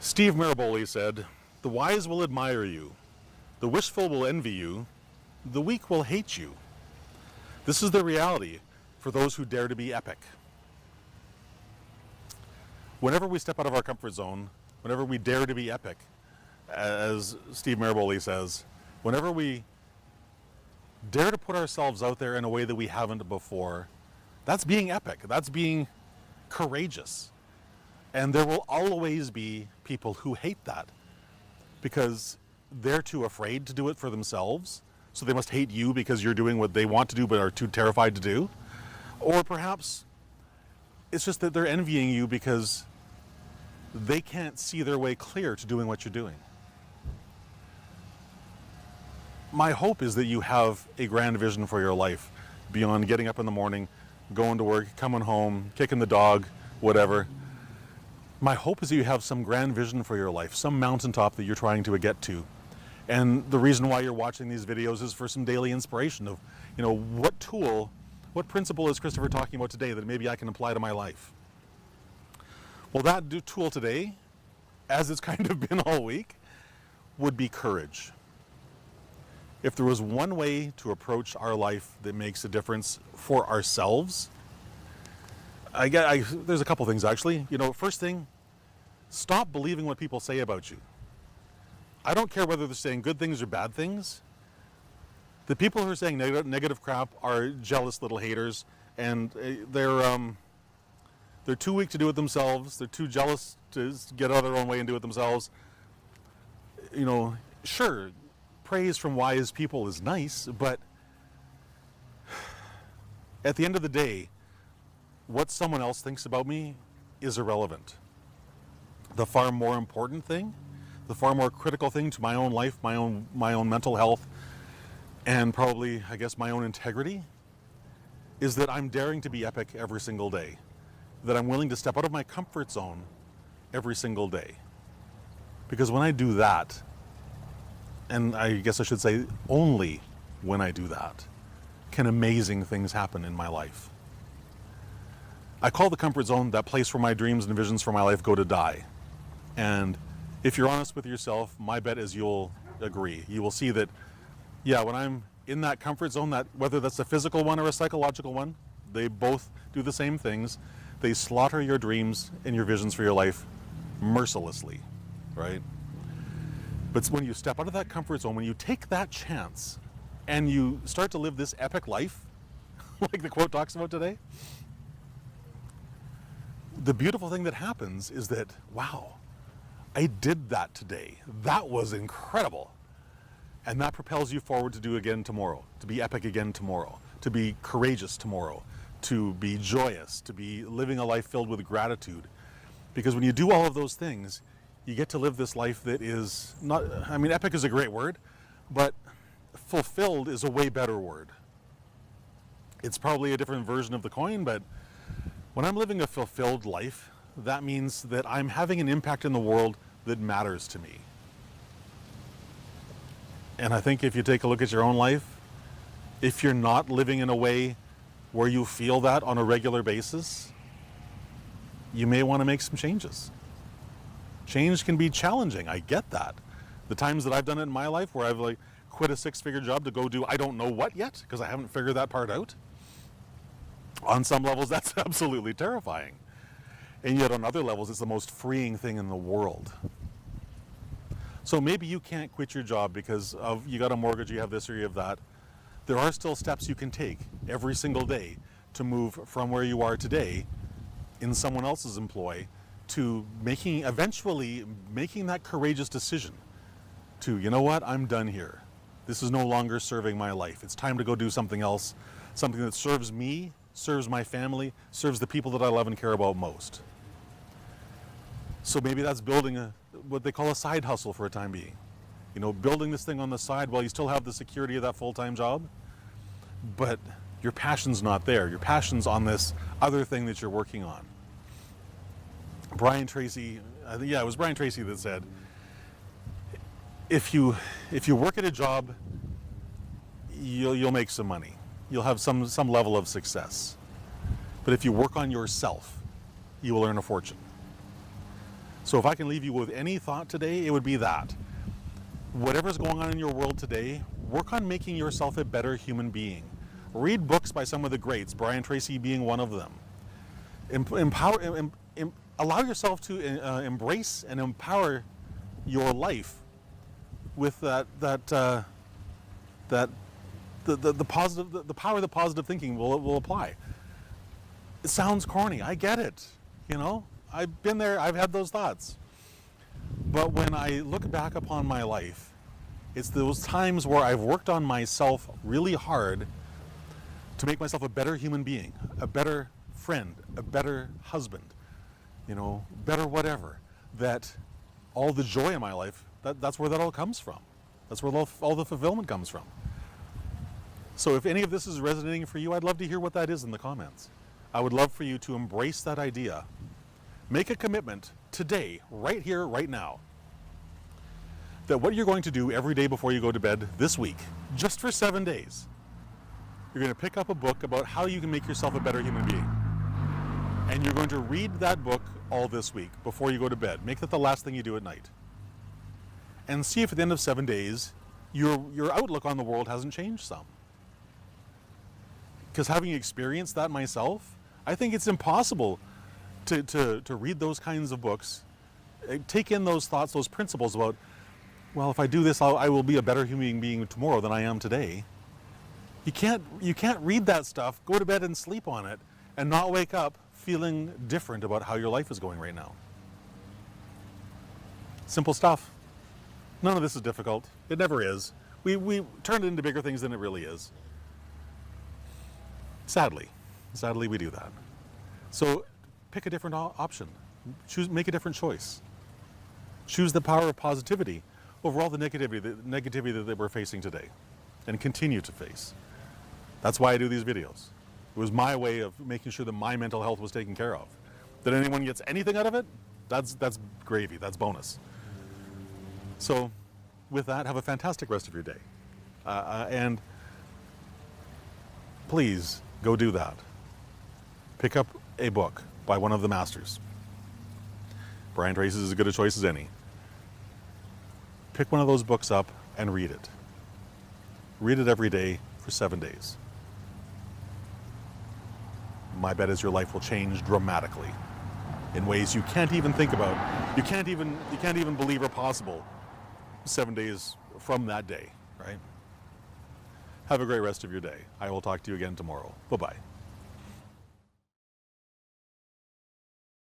Steve Maraboli said, "The wise will admire you, the wishful will envy you, the weak will hate you. This is the reality for those who dare to be epic." Whenever we step out of our comfort zone, whenever we dare to be epic, as Steve Maraboli says, whenever we dare to put ourselves out there in a way that we haven't before, that's being epic, that's being courageous. And there will always be people who hate that because they're too afraid to do it for themselves. So they must hate you because you're doing what they want to do but are too terrified to do. Or perhaps it's just that they're envying you because they can't see their way clear to doing what you're doing. My hope is that you have a grand vision for your life beyond getting up in the morning, going to work, coming home, kicking the dog, whatever. My hope is that you have some grand vision for your life, some mountaintop that you're trying to get to. And the reason why you're watching these videos is for some daily inspiration of, what tool, what principle is Christopher talking about today that maybe I can apply to my life? Well, that tool today, as it's kind of been all week, would be courage. If there was one way to approach our life that makes a difference for ourselves, there's a couple things actually. First thing, stop believing what people say about you. I don't care whether they're saying good things or bad things. The people who are saying negative crap are jealous little haters, and they're too weak to do it themselves. They're too jealous to get out of their own way and do it themselves. Sure, praise from wise people is nice, but at the end of the day, what someone else thinks about me is irrelevant. The far more important thing, the far more critical thing to my own life, my own mental health, and probably, I guess, my own integrity, is that I'm daring to be epic every single day. That I'm willing to step out of my comfort zone every single day. Because when I do that, and I guess I should say only when I do that, can amazing things happen in my life. I call the comfort zone that place where my dreams and visions for my life go to die. And if you're honest with yourself, my bet is you'll agree. You will see that, when I'm in that comfort zone, that whether that's a physical one or a psychological one, they both do the same things. They slaughter your dreams and your visions for your life mercilessly, right? But when you step out of that comfort zone, when you take that chance and you start to live this epic life, like the quote talks about today, the beautiful thing that happens is that, wow, I did that today. That was incredible. And that propels you forward to do again tomorrow, to be epic again tomorrow, to be courageous tomorrow, to be joyous, to be living a life filled with gratitude. Because when you do all of those things, you get to live this life that is not, epic is a great word, but fulfilled is a way better word. It's probably a different version of the coin, but when I'm living a fulfilled life, that means that I'm having an impact in the world that matters to me. And I think if you take a look at your own life, if you're not living in a way where you feel that on a regular basis, you may want to make some changes. Change can be challenging, I get that. The times that I've done it in my life where I've quit a 6-figure job to go do I don't know what yet, because I haven't figured that part out. On some levels, that's absolutely terrifying. And yet on other levels, it's the most freeing thing in the world. So maybe you can't quit your job because you got a mortgage, you have this or you have that. There are still steps you can take every single day to move from where you are today in someone else's employ to eventually making that courageous decision to, I'm done here. This is no longer serving my life. It's time to go do something else, something that serves me, serves my family, serves the people that I love and care about most. So maybe that's building what they call a side hustle for a time being. Building this thing on the side while you still have the security of that full-time job, but your passion's not there. Your passion's on this other thing that you're working on. Brian Tracy, it was Brian Tracy that said, if you work at a job, you'll make some money. You'll have some level of success. But if you work on yourself, you will earn a fortune. So if I can leave you with any thought today, it would be that. Whatever's going on in your world today, work on making yourself a better human being. Read books by some of the greats, Brian Tracy being one of them. Allow yourself to embrace and empower your life with the power of the positive thinking will apply. It sounds corny, I get it, you know, I've been there, I've had those thoughts. But when I look back upon my life, it's those times where I've worked on myself really hard to make myself a better human being, a better friend, a better husband, you know, better whatever, that all the joy in my life, that's where that all comes from. That's where all the fulfillment comes from. So if any of this is resonating for you, I'd love to hear what that is in the comments. I would love for you to embrace that idea. Make a commitment today, right here, right now, that what you're going to do every day before you go to bed this week, just for 7 days, you're going to pick up a book about how you can make yourself a better human being. And you're going to read that book all this week before you go to bed. Make that the last thing you do at night. And see if at the end of 7 days, your outlook on the world hasn't changed some. Because having experienced that myself, I think it's impossible to read those kinds of books, take in those thoughts, those principles about, well, if I do this, I will be a better human being tomorrow than I am today. You can't read that stuff, go to bed and sleep on it, and not wake up feeling different about how your life is going right now. Simple stuff. None of this is difficult. It never is. We turn it into bigger things than it really is. Sadly we do that. So pick a different option. Make a different choice. Choose the power of positivity over all the negativity that we're facing today and continue to face. That's why I do these videos. It was my way of making sure that my mental health was taken care of. That anyone gets anything out of it, that's gravy, that's bonus. So with that, have a fantastic rest of your day. And please go do that. Pick up a book by one of the masters. Brian Tracy is as good a choice as any. Pick one of those books up and read it. Read it every day for 7 days. My bet is your life will change dramatically in ways you can't even think about. You can't even believe are possible 7 days from that day, right? Have a great rest of your day. I will talk to you again tomorrow. Bye-bye.